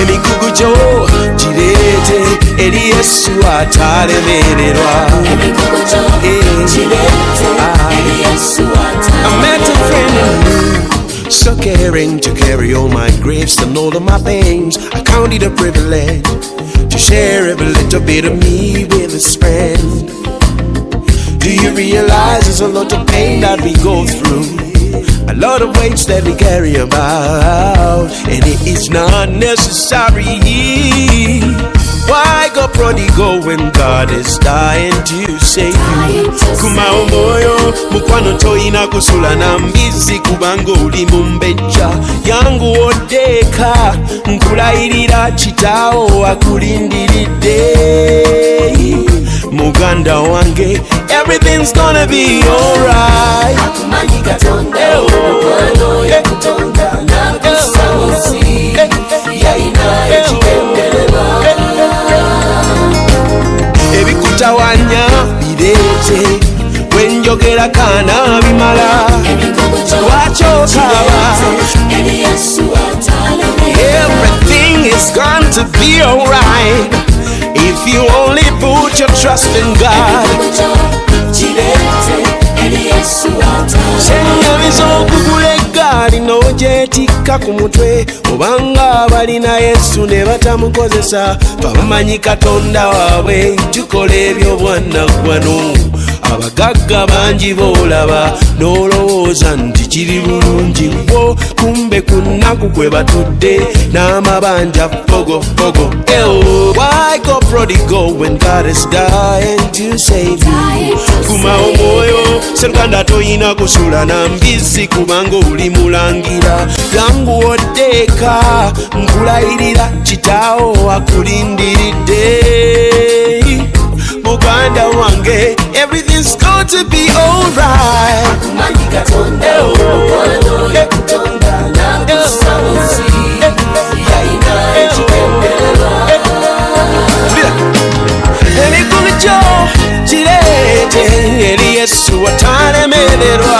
emikugu gyo girete eri Yesu atalemererwa. I met a friend in you, so caring to carry all my griefs and all of my pains. I count it a privilege to share every little bit of me with his friend. Do you realize there's a lot of pain that we go through, a lot of weights that we carry about, and it is not necessary. Why go prodigal when God is dying to save you? Kumao moyo mukwano toyina kusula na mbizi kubanga oli mumbeja yangu odeka nkulayirira kitaawo akulindiridde muganda wange. Everything's gonna be alright. Akumanyi Katonda omukwano yakutonda nakusamusi yalina ekigendererwa. Ebikutawanya birete wenjogera kana bimala wachokawa. Everything is going to be alright if you only put your trust in God. Okugula eggaali n'ogyetikka ku mutwe obanga balina Yesu ne batamukozesa bamanyi Katonda waabwe. Tukola ebyobwannaggwano abagagga bangi boolaba n'olowooza nti kiri bulungi bwo kumbe ku nnaku kwe batudde n'amabanja fogofogo. Why go prodigal when God is dying to save you? Kumao moyo serukanda toyina kusula na mbisi kubanga oli mulangira yangu odeka nkulayirira kitaawo akulindiridde muganda wange. Everything's going to be alright. Akumanyi Katonda omukwano yakutonda nakusamusi yalina ekigendererwa. Emikugu gyo girete eri Yesu atalemererwa.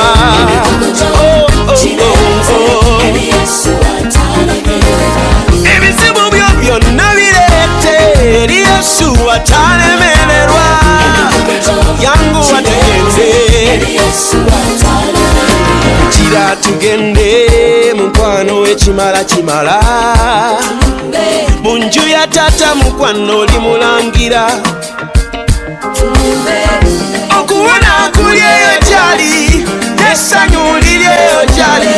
Ebizibu byo byonna birete eri Yesu atalemererwa. Yangu ategeze kira tugende mukwano ekimala kimala munju ya tata mukwano oli mulangira okuwona kuli eyo gyali n'essanyu liri eyo gyali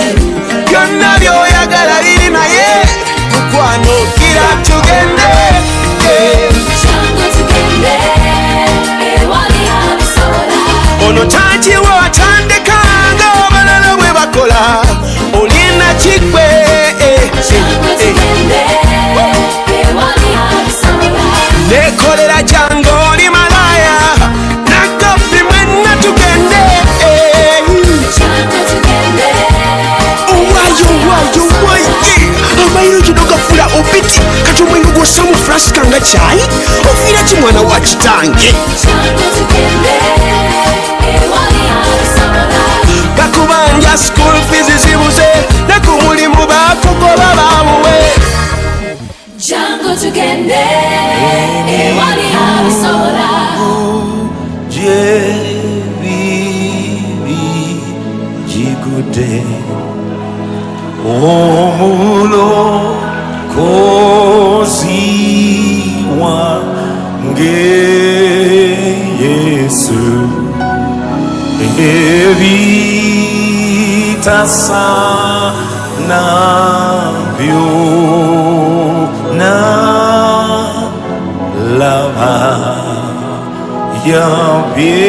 byonna byoyagala biri naye mukwano kira tugende. Ono takiwa atandikanga abalala bwe bakola olina kigwe. Nekolera jangu oli malaya nagabi mwenna tugende. Amayiro kino gafula obiti kati omwenge gwossa mu flasika nga kyayi ofiira ki mwana wa kitange? Bakubanja school fees zibuze ne ku mulimu bakugoba bamuwe. Jango tugende ewali abisobola. Jebibi jigute omulokozi wange Yesu ebitasana byonna laba yabyetika.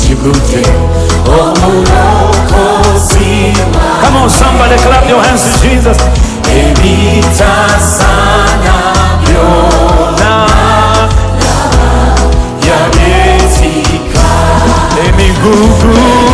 Jigute, oh no. Somebody clap your hands to Jesus. Evita sana yona ya etika. Emi gugu.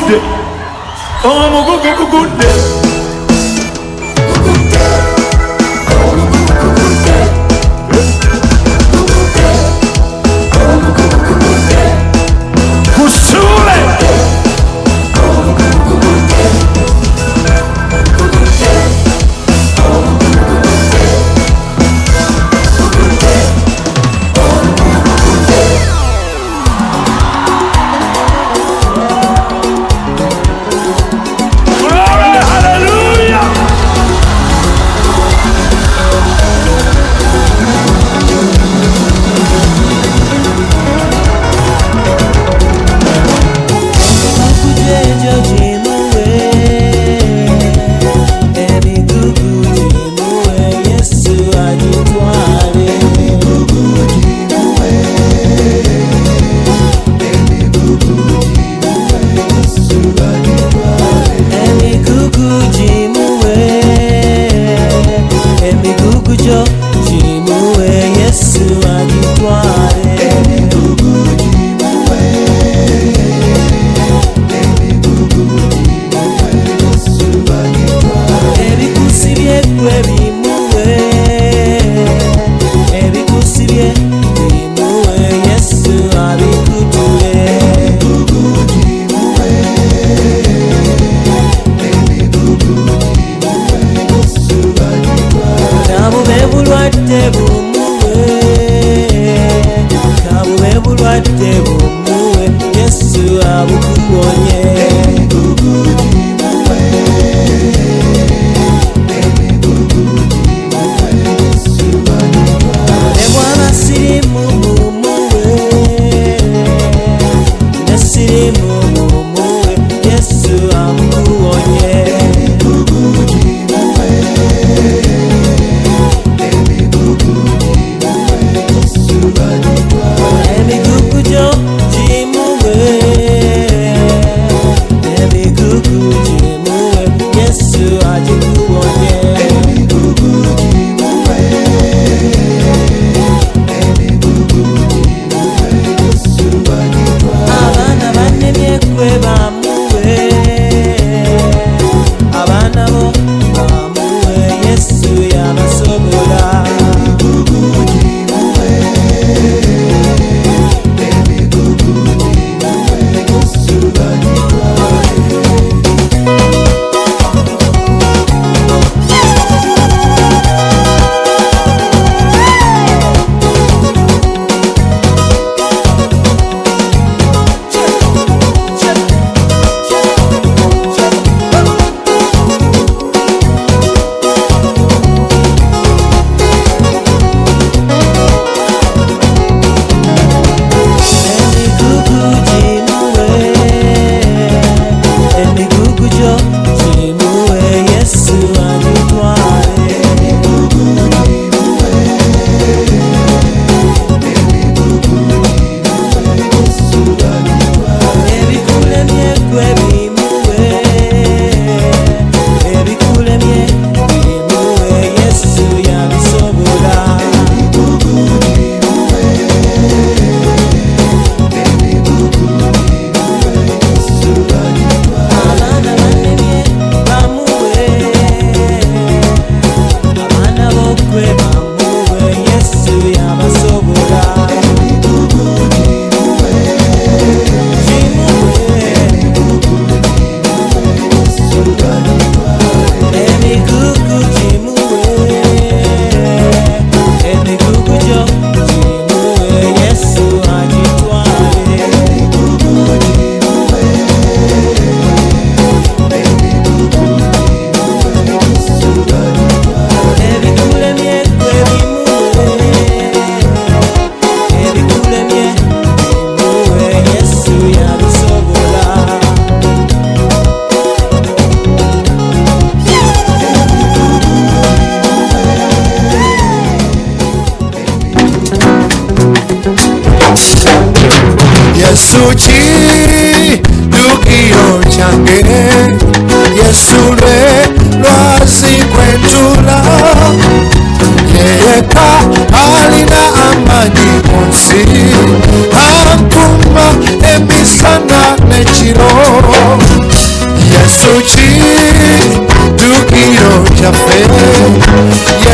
Good. Oh, good. Hallelujah.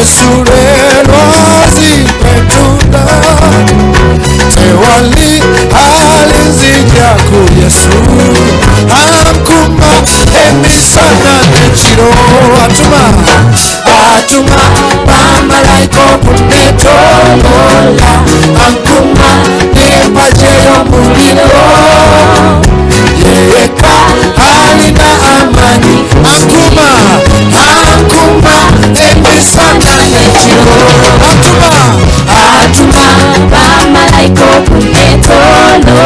Yesu lelo zikwetula tewali alinzija ku Yesu ankuma emisana nechiro atuma bamalayika okunetolola ankuma nempajeyo muliro yeka alina amani ankuma emisana nechiro atuma bamalayika okunetolola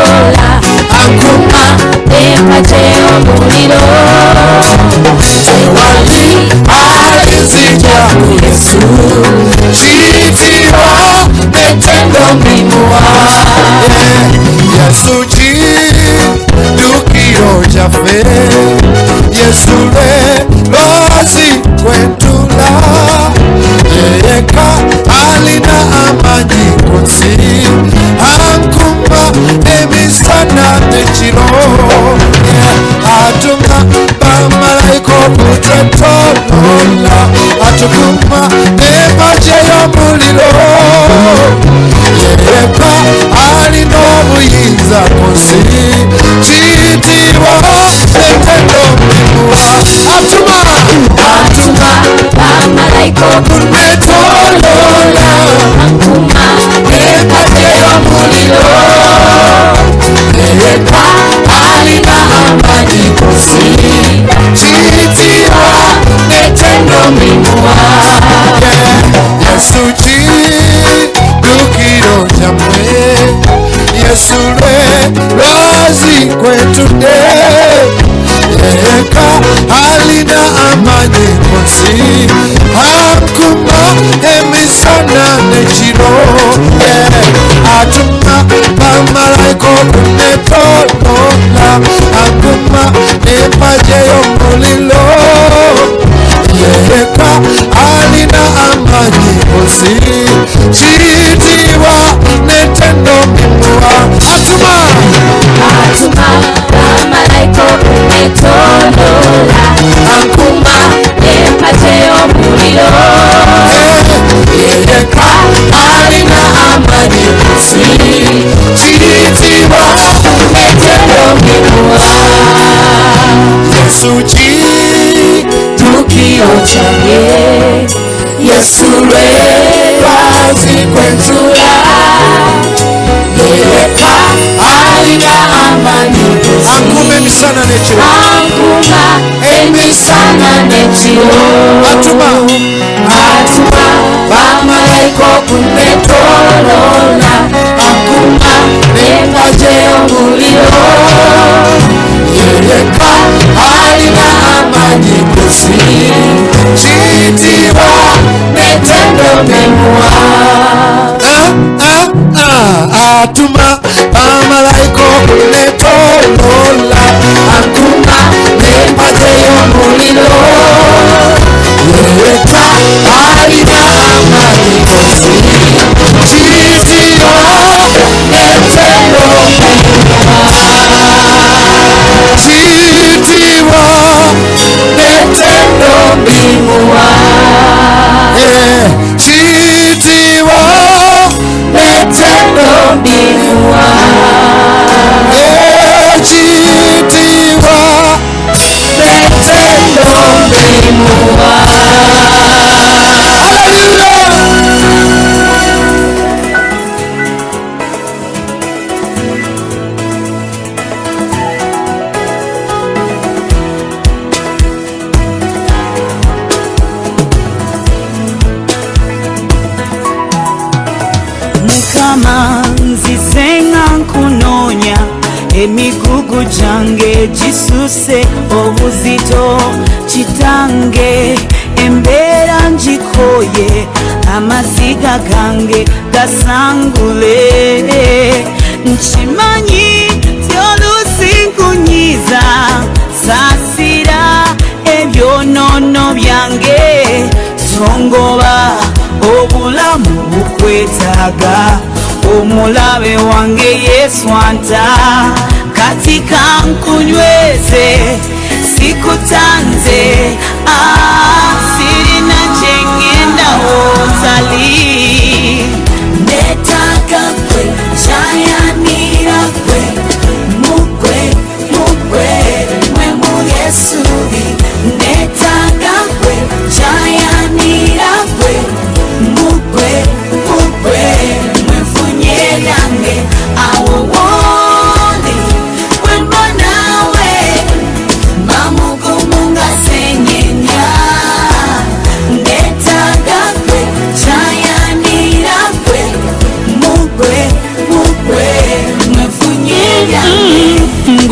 ankuma nempajeyo muliro tewali alinzija ku Yesu chitiro netendo mimua Yesu chidukiro jafe Yesu lelo zikwetula yeka alina amani konsi ankuma emisana nechiro atuma bamalayika okutwetolola atukuma nempajeyo muliro yeka alina obuyinza konsi chitibwa netendo mimua atuma bamalayika okunetolola ankuma nempajeyo muliro yeka alina amani konsi chitibwa netendo mimua Yesu chidukiro jamwe Yesu lelo zikwetule yeka alina amani konsi ankuma emisana nechiro atuma bamalayika okunetolola ankuma nempajeyo muliro yeka alina amani konsi chitibwa netendo mimua atuma bamalayika okunetolola ankuma nempajeyo muliro yeka alina amani konsi chitibwa netendo mimua Yesu chidukiro change Yesu lelo zikwetula yeka alina amani ankuma emisana nechiro ankuma emisana nechiro atuma bamalayika okunetolola ankuma nempajeyo muliro yeka alina amani konsi chitibwa netendo mimua atuma bamalayika okunetolola ankuma nempajeyo muliro yeka alina amani konsi chitibwa netendo chitibwa netendo mimua chitibwa netendo mimua chitibwa netendo mimua Mukama nzizenga nkunonya emigugu jange gisuse obuzito kitange embeera njikoye amaziga gange gasangule nkimanyi tyolusinkunyiza sasira ebyonono byange songoba obulamu bukwetaaga omulabe wange Yesu anta kati kankunyweze sikutanze sirina kyengendawo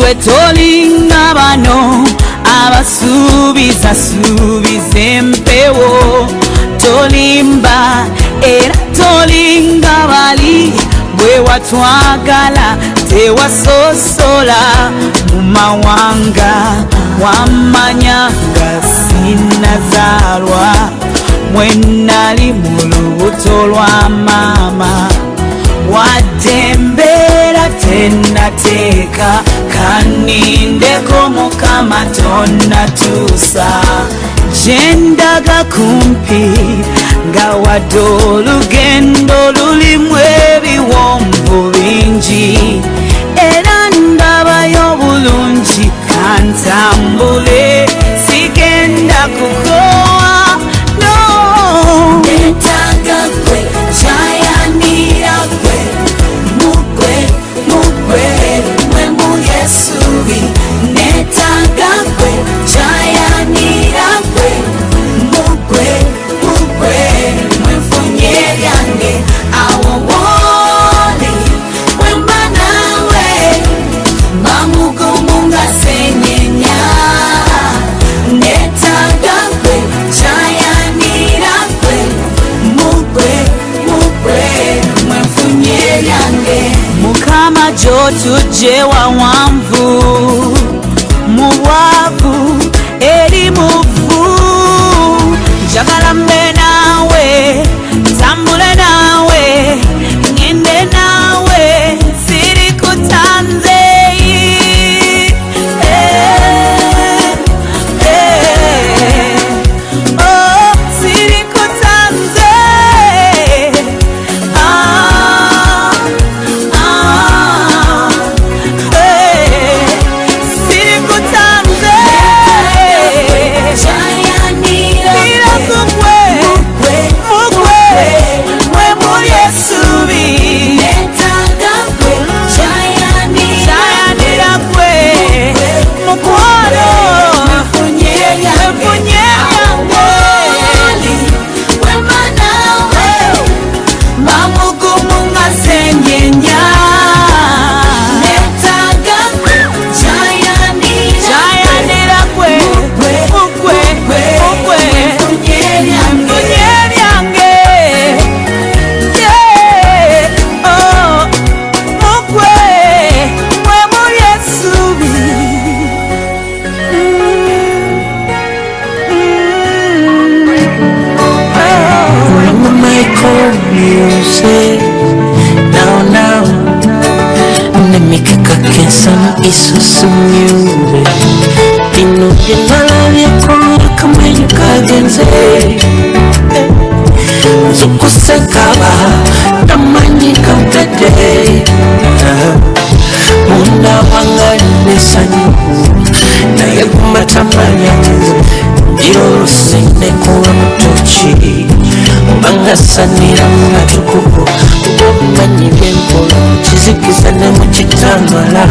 gwe tolinga bano abasuubiza empewo, tolimba era tolinga bali bwe watwagala tewasosola mu mawanga, wamanya nga sinazaalwa mwe nnali mu lubuto lwa maama, wadde mbeera tennateeka kanindeko Mukama tonnatuusa, gyendaga kumpi nga wadde olugendo lulimu ebiwombo bingi, era ndabayo bulungi kantambule sigenda kukowa no. Netaga gwe kyayanira gwe mugwe mwe mu Yesubi, netaga gwe kyayanira gwe mugwe mwe mfunye lyange awo woli wemba nawe mamugumu nga senyenya, netaga gwe kyayanira gwe mugwe mwe mfunye lyange. Mukama gy'otujje wawanvu mu bwavu eri mufu, njagala mbe naawe tambule naawe ngende naawe siri kutanze siri kutanze siri kutanze Isusu myure bino byenalabye kumurika mwenyu kagenze zukusekaba tamanyi kampede munda wangali nesanyu naye kumatamanya ndiorusine kuwa mutoki bangasanira mungatukuku obumanyi byenkola kizikiza ne mukitambala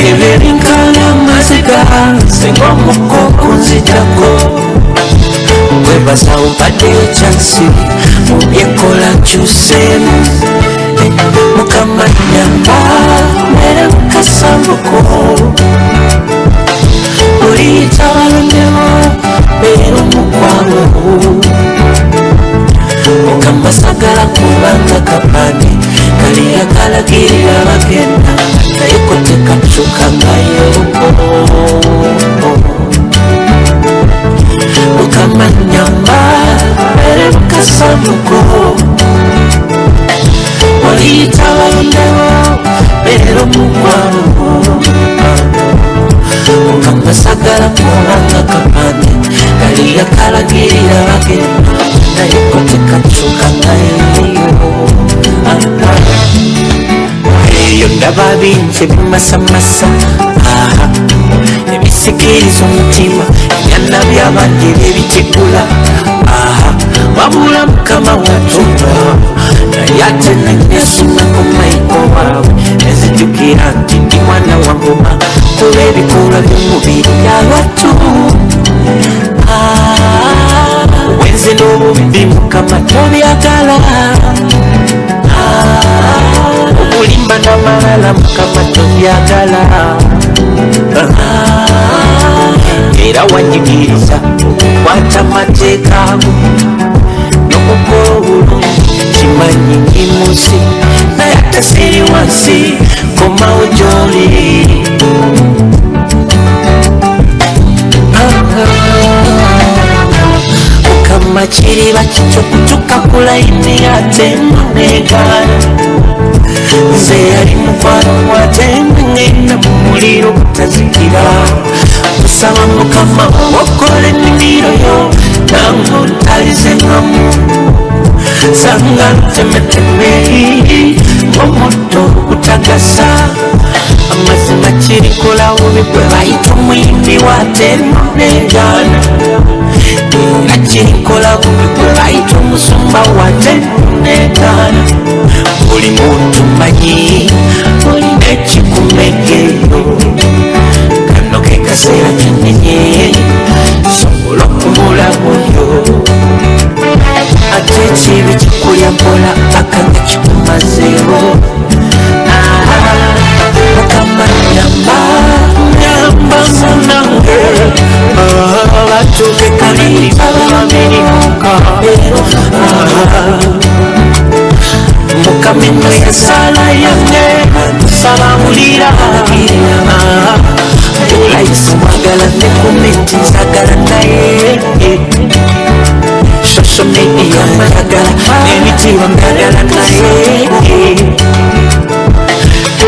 eberinkala maziga singa omukoko nzitako kwebaza ompadde ekyansi mu byenkola kyusemu Mukama nyamba mere mukasambuko oyita balondewo beera omukwano Mukama sagala kubanga kapande kaliya kalagirira bagenda naye ko tekakyuka ngayo Mukama nyamba mere mukasambuko oyita balondewo beera omukwano Mukama sagala kubanga kapande kaliya kalagirira bagenda naye ko tekakyuka ngayo eyo ndaba bingi bimasamasa ebisikiriza omutima ebyana byabandi byebitigula wabula Mukama watunda naye ate nenesunako maiko waabwe nezijukira nti ndi mwana wa ngoma kuba ebikolwa by'omubiri byalwatu wenze n'obubi Mukama tobyagala obulimba n'amalala Mukama ddala era wanjigiriza okukwata amateeka n'okukola obulungi kimanyi ngimusi naye ate siri wansi komawo gy'oli mukama kiriba kityo kutuka ku layini ate munegana nze yali mukwano ate ngenda mu muliro gutazikira kusaba mukama okola ennimiro yo nange ontalizengamu sanga ntemeteme ng'omutto gutagasa amazima kirikola bubi gwe bayita omuyimbi wate negana era kirikola bubi gwe bayita omusumba wate negana buli muntu manyi olina ekikumegeyo kano ke kaseera kenenye sobola okumulabuyo ate ekibi kikulya mpola paka nga kikumazeewo mukama nyamba munange batuuke kaliri babamirimuka mukama eno yensala yange sabamulira olayisa mwagala ne kumenti nzagala naye social media mwagala n'ebitiibwa mwagala naye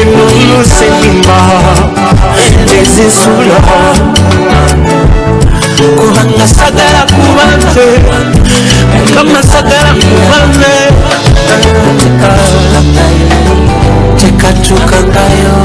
enuyuse ndima tezinsula kubanga sagala kubanze mukama sagala kubanze tekatukangayo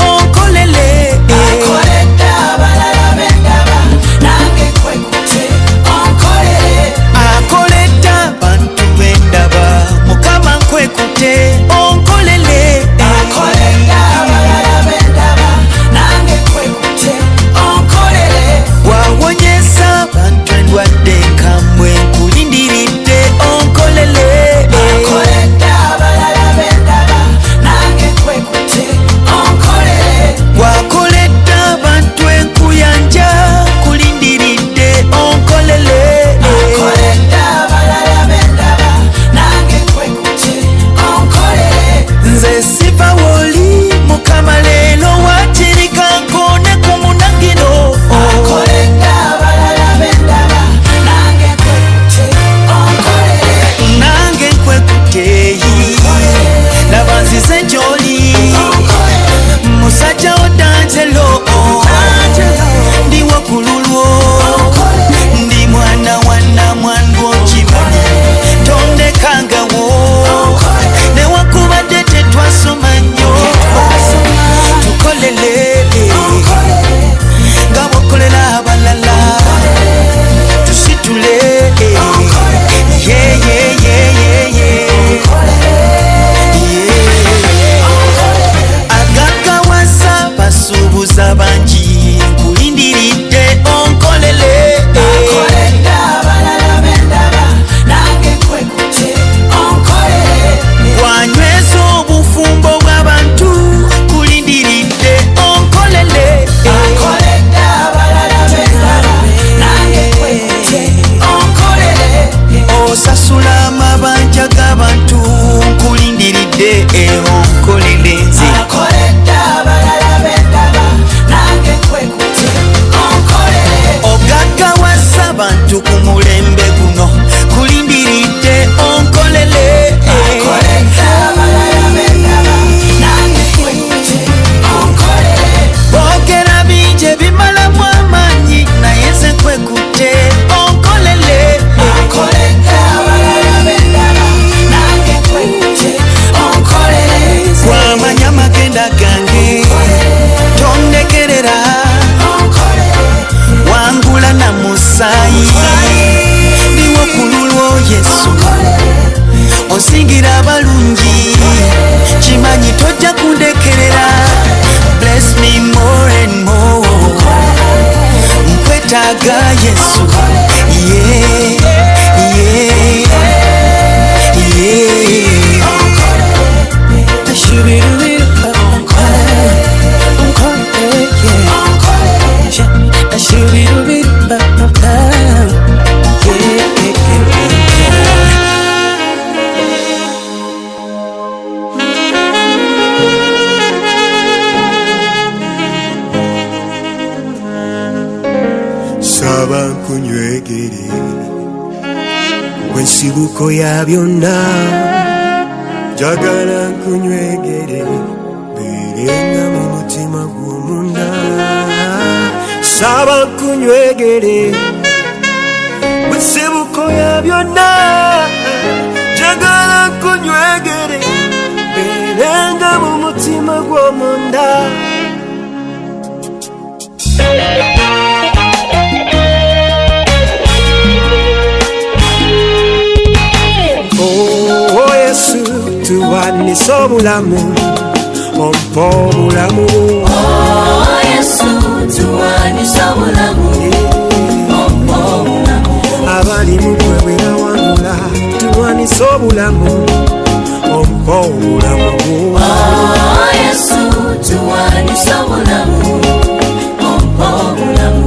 onkolele nsaba nkunywegere wensibuko ya byonna njagala nkunywegere beerenga mu mutima gw'omunda nsaba nkunywegere wensibuko ya byonna njagala nkunywegere beerenga mu mutima gw'omunda. Oh Yesu tuwanise obulamu ompa obulamu. Oh Yesu tuwanise obulamu ompa obulamu. Abali mu ggwe berawangula tuwanise obulamu ompa obulamu. Oh Yesu tuwanise obulamu ompa obulamu.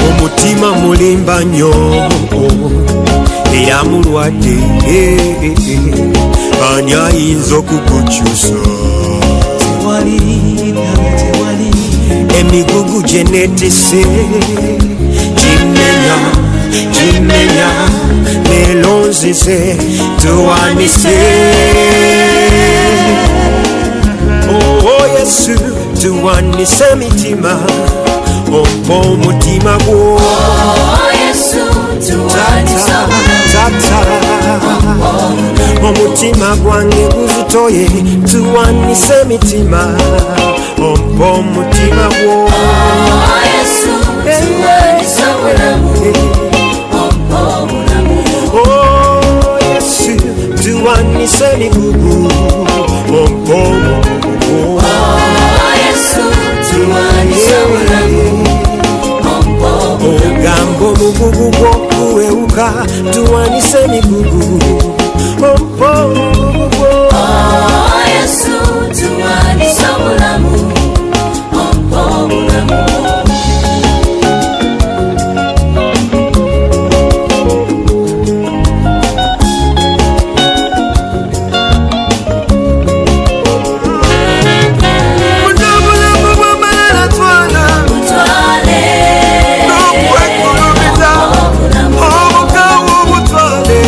Omutima mulimba nnyo era mulwadde ani ayinza okugukyusa? Emigugu gye neetisse gimenya leero nzize tuwanise. Oh Yesu tuwanise emitima ompa omutima gwo. Oh Yesu tuwanise omutima gwange guzitoye tuwanise emitima ompa omutima gwo. Oh Yesu tuwanise obulamu ompa obulamu. Oh Yesu tuwanise emigugu ompa omugugu. Oh Yesu tuwanise obulamu ompa obulamu. Ogamba omugugu gw'okuwewuka tuwanise emigugu ompa omugugu. Oh Yesu tuwanise obulamu ompa obulamu. Obukaawu butwale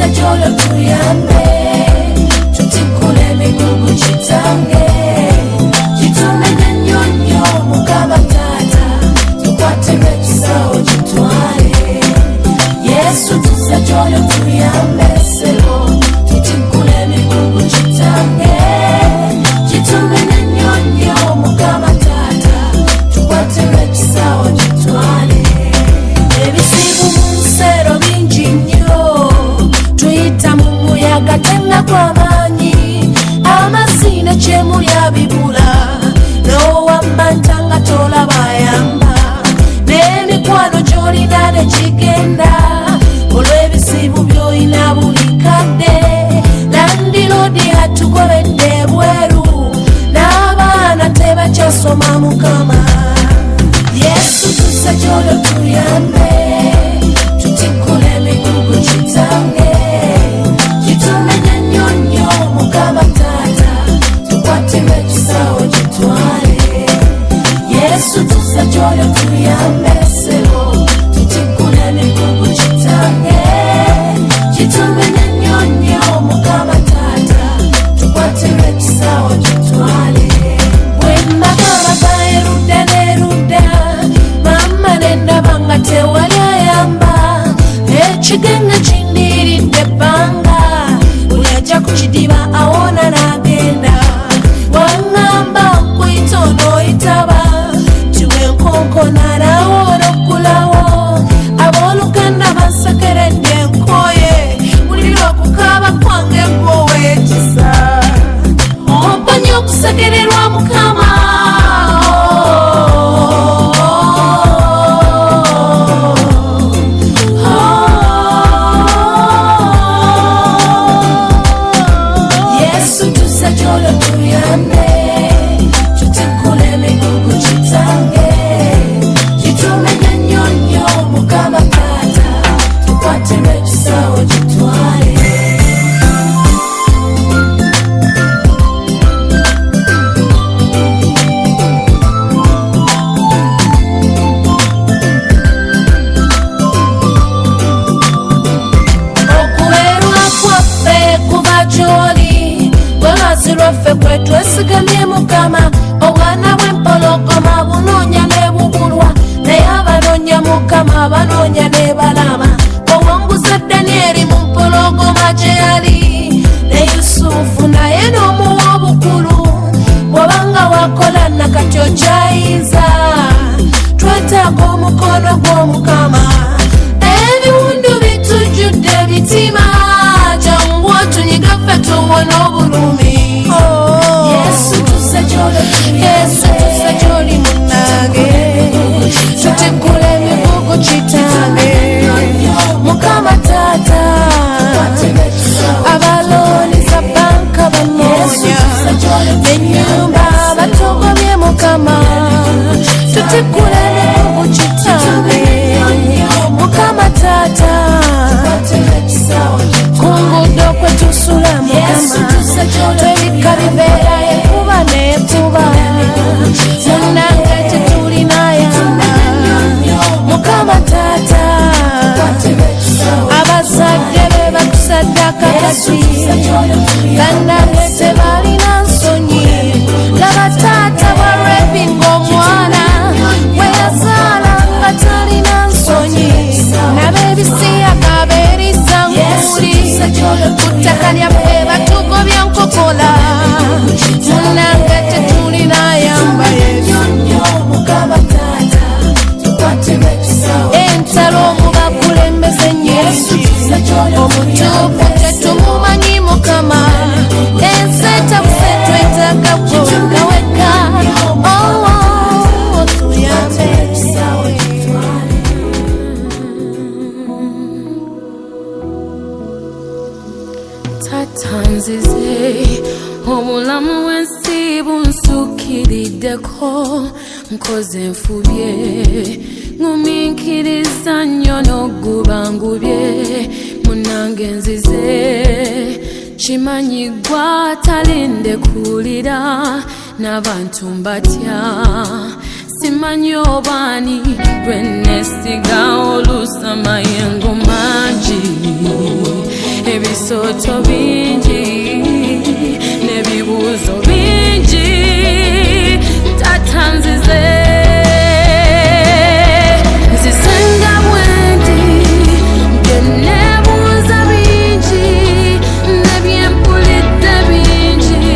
tusajolo tuyambe tutikule migugu chitange jitumene nyonyo mukama tata tukwateme tusawo jitwale Yesu tusajolo tuyambe selo tutikule migugu chitange jitumene nyonyo mukama tata tukwateme tusawo jitwale ebisibu munsero bingi nnyo tuyita mu muyaga tenna kw'amaanyi amazina kyemu lyabibula n'owamantanga tolabayamba n'emikwano gy'olina nekigenda olw'ebisibu by'olina buli kadde landirodi atugobedde bweru n'abaana tebakyasoma mukama Yesu tusajolo tuyambe tutikule migugu chitange jitumene nyonyo mukama tata tukwateme tusawo jitwale Yesu tusajolo tuyambe selo tutikule migugu chitange jitumene nyonyo mukama tata tukwateme tusawo jitwale wembagaba eruda neruda mama nenda banga tewali ayamba ekigenga kindiridde bbanga buli ajja ku kidiba awona n'agenda waŋŋamba nkuyita onooyitaba tiwe nkonkona nawoona okulawo abooluganda bansekeredde enkoye mulira okukaaba kwange gwoweekisa ompanyi okusekererwa mukama Yesu tusajolo tuyambe tutikule migugu chitange jitumene nyonyo mukama tata tukwateme tusawo jitwale okubeerwa kwaffe kuba gy'oli bwelwazi lwaffe kwe twesigamye mukama obwana bw'empologoma bunoonya ne bubulwa naye abanoonya mukama banoonya ne balama owanguza Danyeri mu mpologoma gye yali ne Yusufu naye n'omuwa obukulu bw'obanga wakola nakati okyayinza twetaaga omukono gw'omukama ebiwundu bitujjudde bitima jangu otunyiga ffe tuwona obulumi Yesu tusajolo gy'oli munnange tutikule emigugu kitange mukama tata abalooniza banka banoonya n'ennyumba batogomye mukama tutikule emigugu kitange mukama tata kungudo kwe tusula mukama twebika bibeera ekuba n'ekuba munnange tetulina yamba mukama tata abazadde be batusaddaka kati bannange tebalina nsonyi laba taata bwalwepinga omwana bwe yazaala nga talina nsonyi n'ab'ebisiyaga beerisa nkuli ku ttaka lyaffe batugobya nkokola munnange tetulina yamba entalo mubakulembeze nyingi omutuufu tetumumanyi mukama enseta buse twetaaga gweweka tuyambe tatanzize obulamu bw'ensi bunsuukiriddeko nkoze enfubye ngumiikiriza nnyo n'ogubangubye munnange nzize kimanyi gwa talindekulira n'abantu mbatya simanyi obaani lwenesiga olusamayengo mangi ebisoto bingi n'ebibuuzo bingi tatanzize nzisenga bwendi byenebuuza bingi nebyempulidde bingi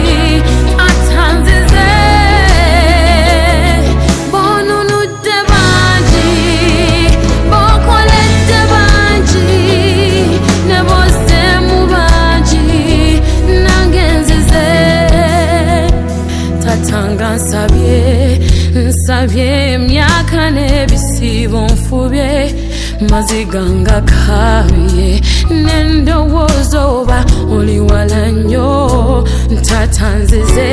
atanzize bonunudde bangi bokoledde bangi nebozemu bangi nange nzize tatanga nsabye emyaka n'ebisibo nfubye maziga nga kabye n'endowooza oba oli wala nnyo ntatanzize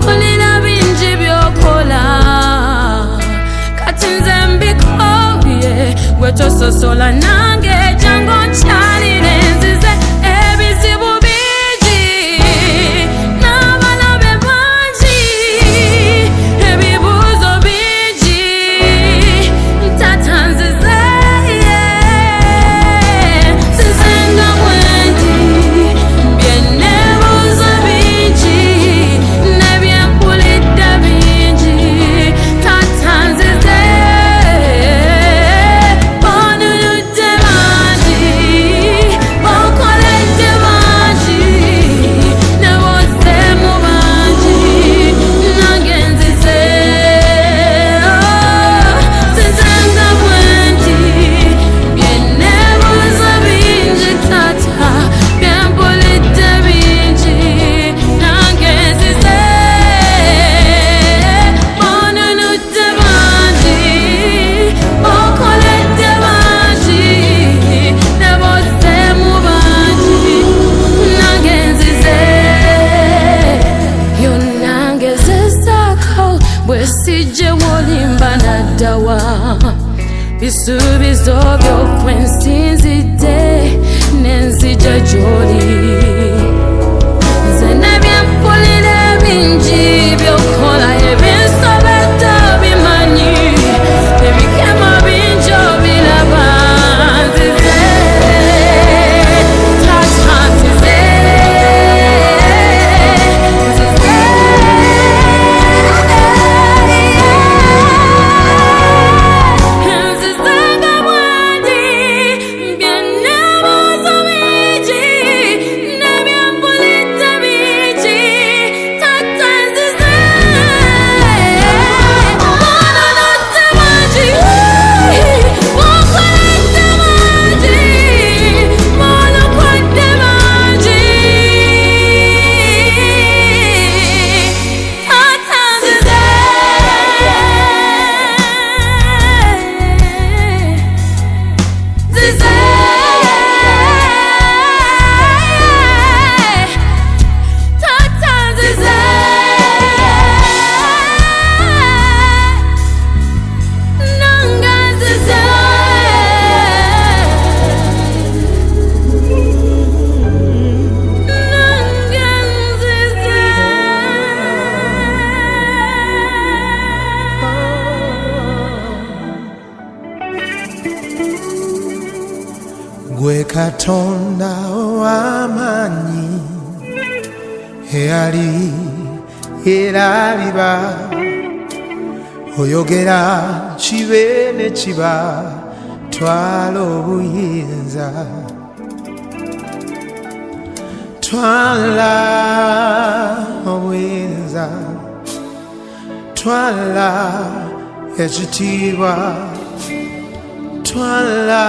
olina bingi byokola kati nze mbikobye gwe tososola nange jangu nkyalire nzize ebizibu bingi n'abalabe bangi ebibuuzo bingi ntatanzize nzizenga bwendi byenebuuza bingi nebyempulidde bingi tatanzize bonunudde bangi bokoledde bangi nebozemu bangi nange nzize nzizenga bwendi byenebuuza bingi tata byempulidde bingi nange nzize bonunudde bangi bokoledde bangi nebozemu bangi nange nzize byonna ngezezaako bwe sijje wolimba naddawa bisuubizo by'okwe nsinzidde n'enzija gy'oli nze nebyempulira bingi by'okola ebinsobedde bimanyi ebikema bingi obiraba nzize tata nzize nzizenga bwendi byenebuuza bingi nebyempulidde bingi tata nzize bonunudde bangi bokoledde bangi bolokodde bangi tata nzize nzize tata nzize nange nzize nange nzize gwe katonda ow'amaanyi eyali era biba oyogera kibe ne kiba twala obuyinza twala obuyinza twala ekitiibwa twala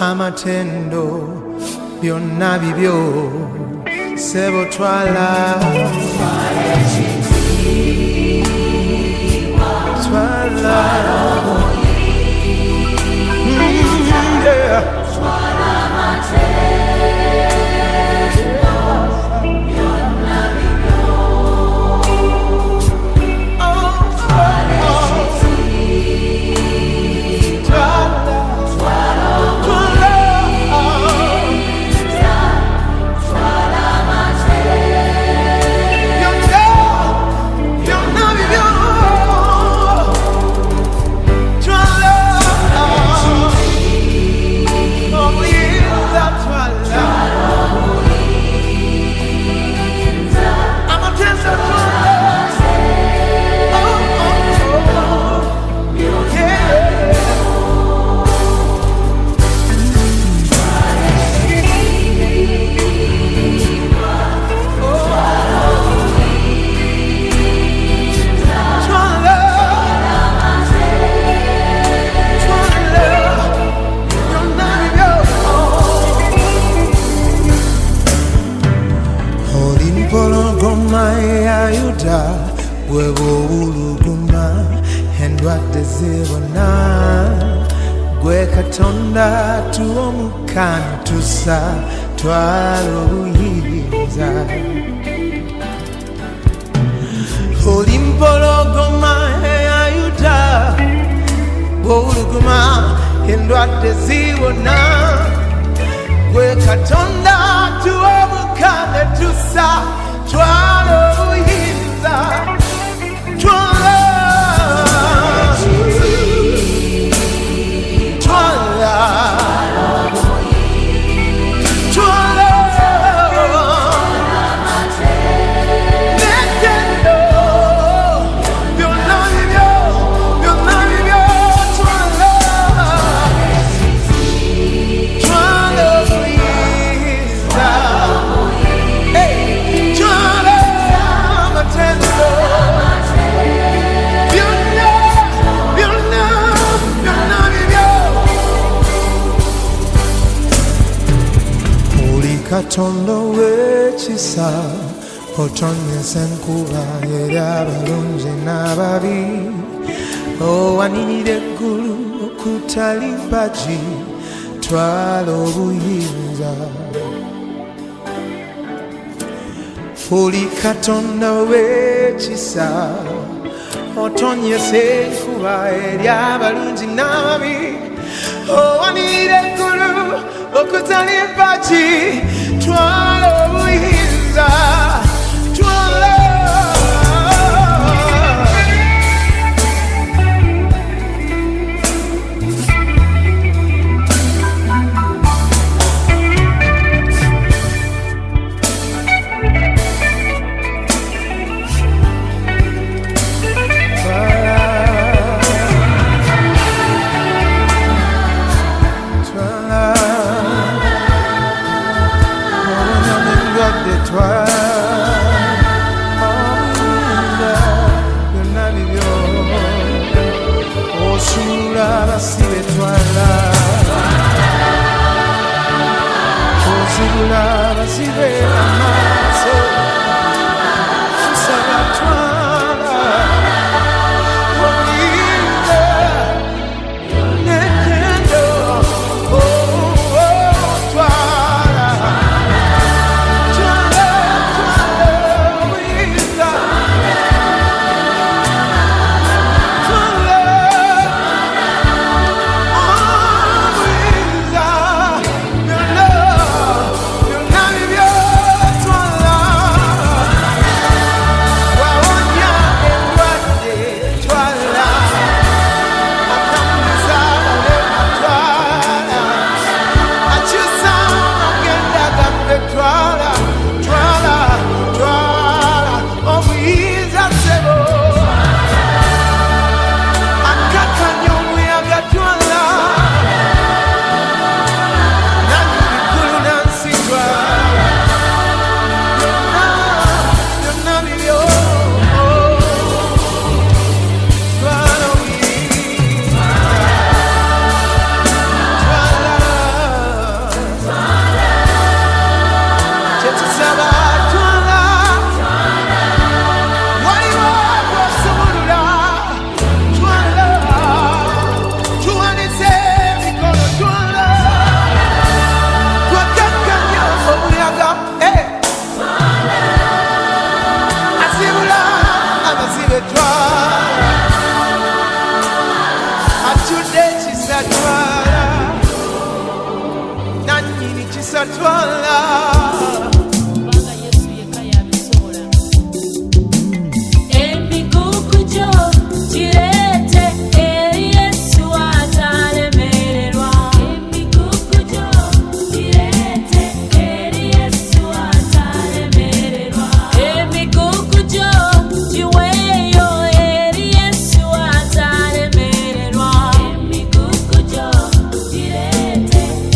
amatendo byonna bibyo sebo twala twala ayuta bwe bw'owuluguma endwadde zibona gwe Katonda tuwa omukana tusa twala obuyinza oli mpologoma eyayuta bw'owuluguma endwadde zibona gwe Katonda tuwa omukana tusa twala obuyinza twala Katonda w'ekisa otonyesa enkuba eri abalungi n'ababi owaninira eggulu okutali mpagi twala obuyinza oli Katonda w'ekisa otonyesa enkuba eri abalungi n'ababi owaninira eggulu okutali mpagi twala obuyinza twala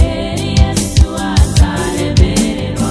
Eri Yesu atalemererwa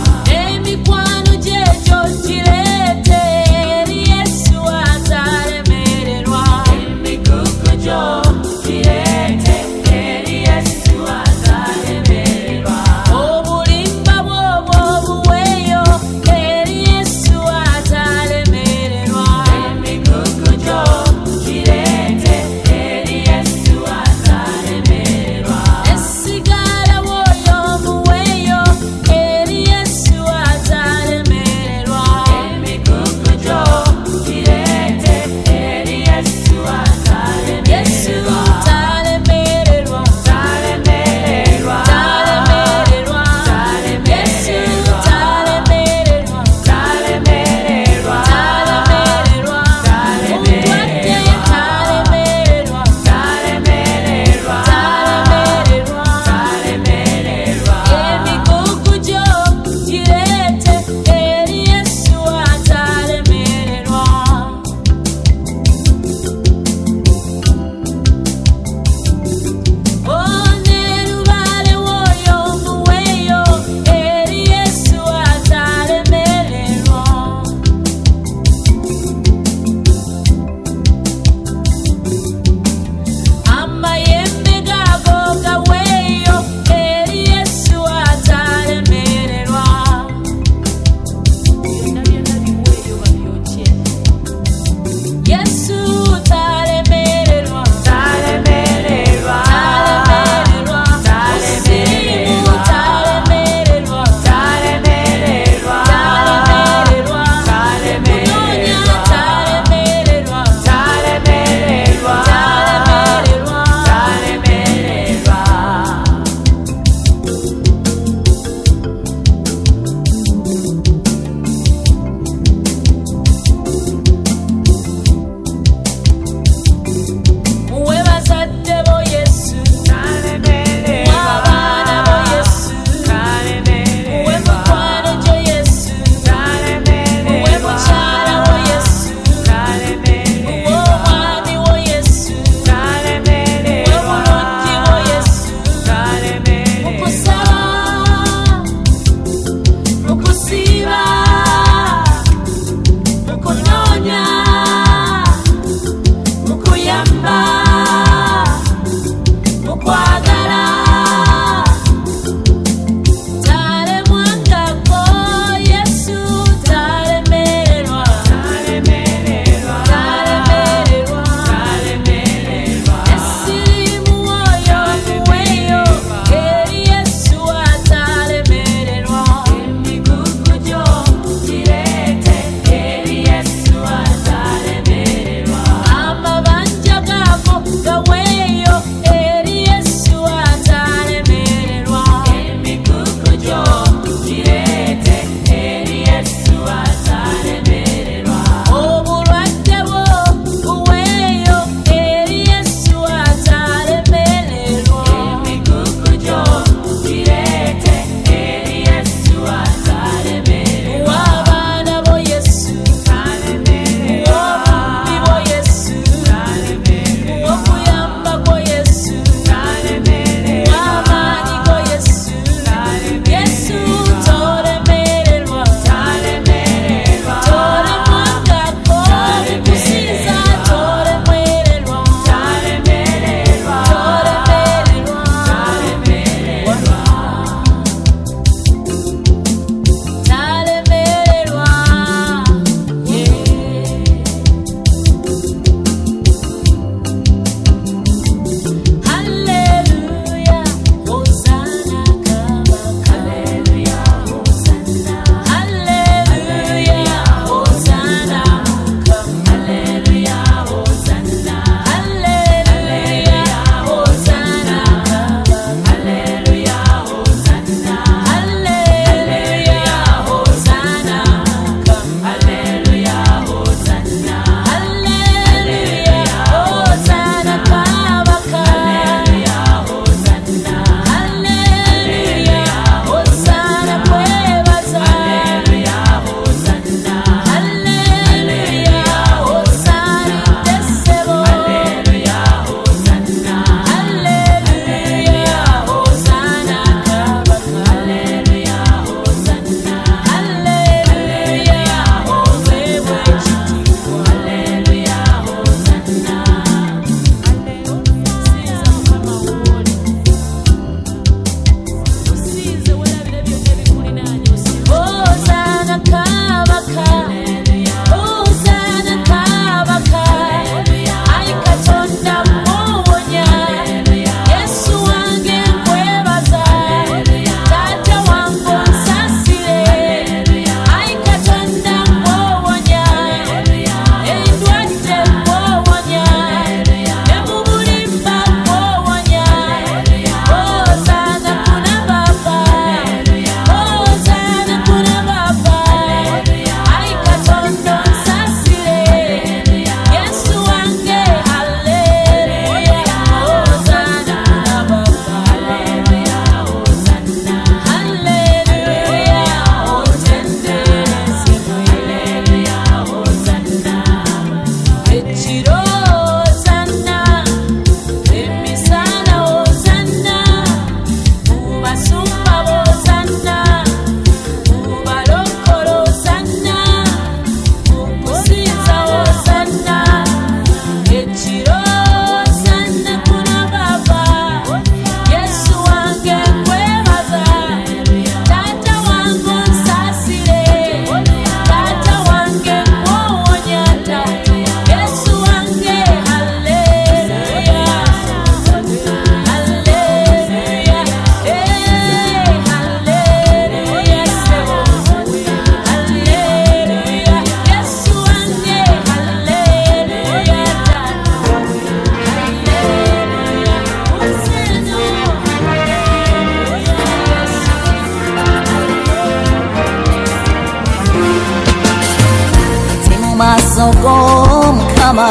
Masogo Mukama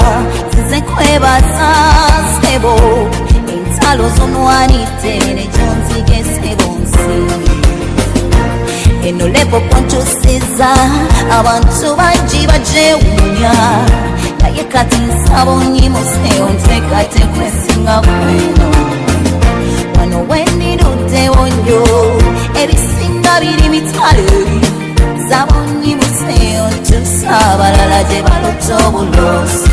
Zize kwebaza sebo Entalo zonwanite ne jonzige sebo nsi Eno lepo kwanchusiza abantu banji bajewunya Naye kati nsabo nyimo seyo ntekate kwesinga kweno Wano wenirudde wonyo ebisinga biri mitwalo Nsabo nyimo seyo ntusabalala gye balota obulosi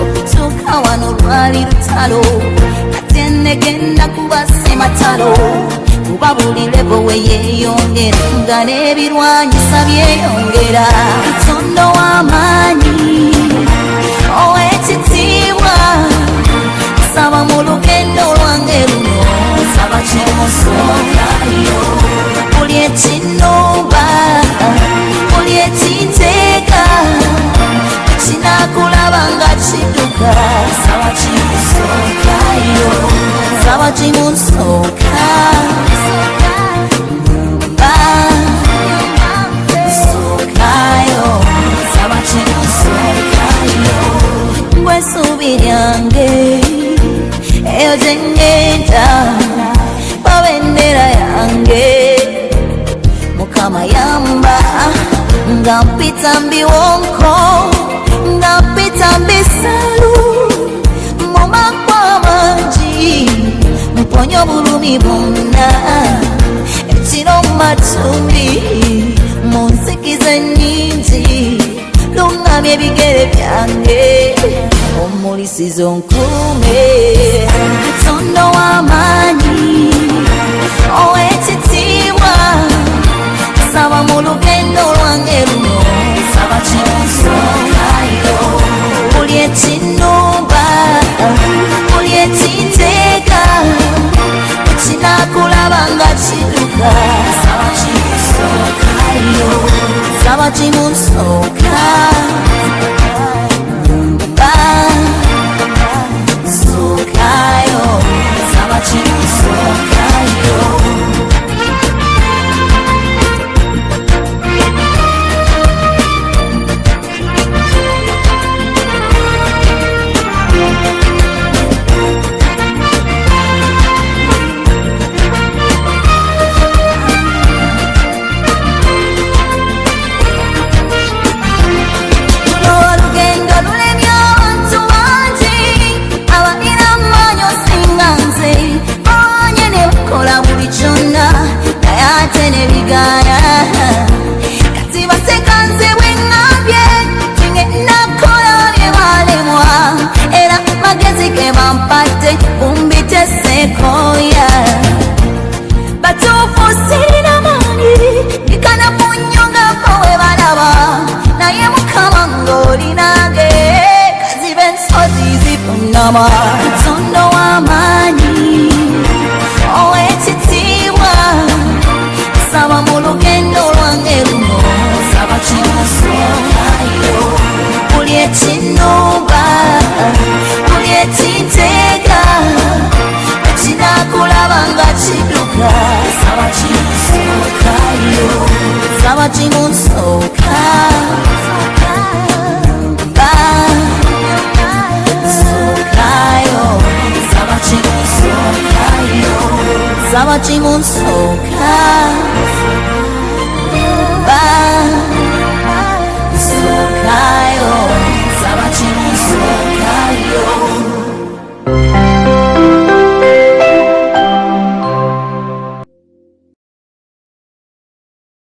Okutuuka wano lwali lutalo kati enegenda kuba sematalo Kuba buli levo weyeyongera nga n'ebirwanyisa byeyongera Katonda w'amaanyi ow'ekitiibwa Nsaba mu lugendo lwange luno nsaba kimusookayo buli ekinnumba buli ekiteeka kinakulaba nga kidduka nsaba kimusookayo nsaba kimusooka Essuubi lyange eyo gye ngenda babendera yange Mukama yamba nga mpita mbiwonko nga mpita mbisalu mu maggwa mangi mponya obulumi bwonna ekiro mu matumbi mu nzikiza ennyingi lungamya ebigere byange omulisizo nkume Katonda w'amaanyi ow'ekitiibwa nsaba mu lugendo lwange luno nsaba kimusookayo buli ekinnumba buli ekiteeka kinakulaba nga kidduka nsaba kimusookayo nsaba kimusooka Sequoia batuufu sirina maanyi bikana munyonga kowe balaba naye Mukama ng'olinange kaziba ensozi zivunnama Katonda w'amaanyi ow'ekitiibwa nsaba mu lugendo lwange luno nsaba kimusookayo buli ekinnumba buli ekiteeka kinakulaba nga kidduka nsaba kimusookayo nsaba kimusooka sookayo nsaba kimusookayo nsaba kimusooka